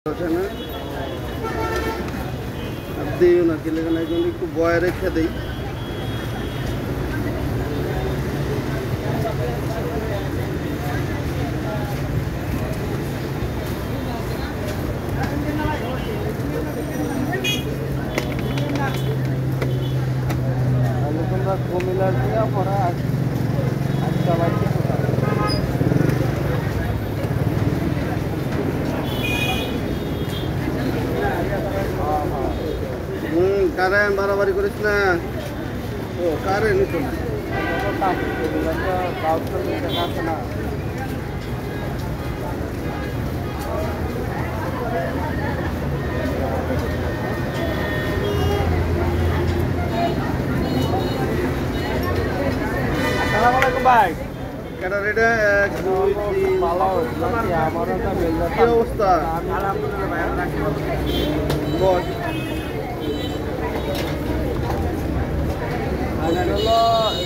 না দিও না কি লেগে না একটু বয়ে রেখে দেই। তোমরা কুমিল্লার দিয়া পড়া আজকে বাড়িতে কারে বাড়াবাড়ি করিস না। ও কারে নিত না ভাই কেন রেটে 1 2 3 ভালো আমারও তো মিলবে কি অবস্থা বল হলো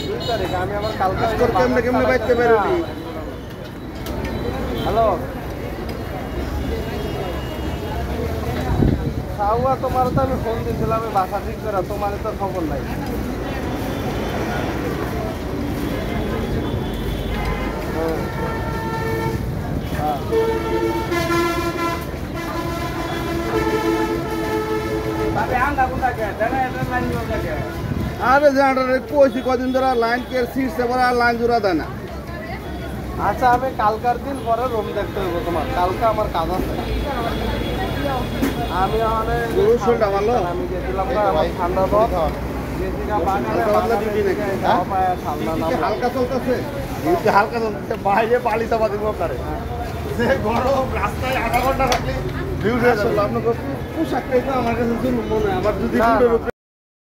2 তারিখ আমি আবার কালকে কেমনে বাইতে বেরোলি। হ্যালো সাউয়া তোমার তো আমি ফোন দিয়েছিলাম আমি বাসা ঠিক করা তোমার তো খবর নাই। আরে জানারে কইছি কদিন ধরে লাইন কে সিটসে পরে আর লাইন জোড়া দেয় না। আচ্ছা আমি কালকার দিন পরে রুম দেখতে হইব তোমার কালকে আমার কাজ আছে। আমি অনেক শরীরটা ভালো আমি গেছিলাম না আমার ঠান্ডা বল হালকা চলতেছে হালকা চলতেছে বাইরে পালি চাপা দিব আপনারে যে গরম রাস্তায় আধা ঘন্টা থাকলে আপনার পোশাকটাই তো আমার কাছে মনে হয় আমার যদি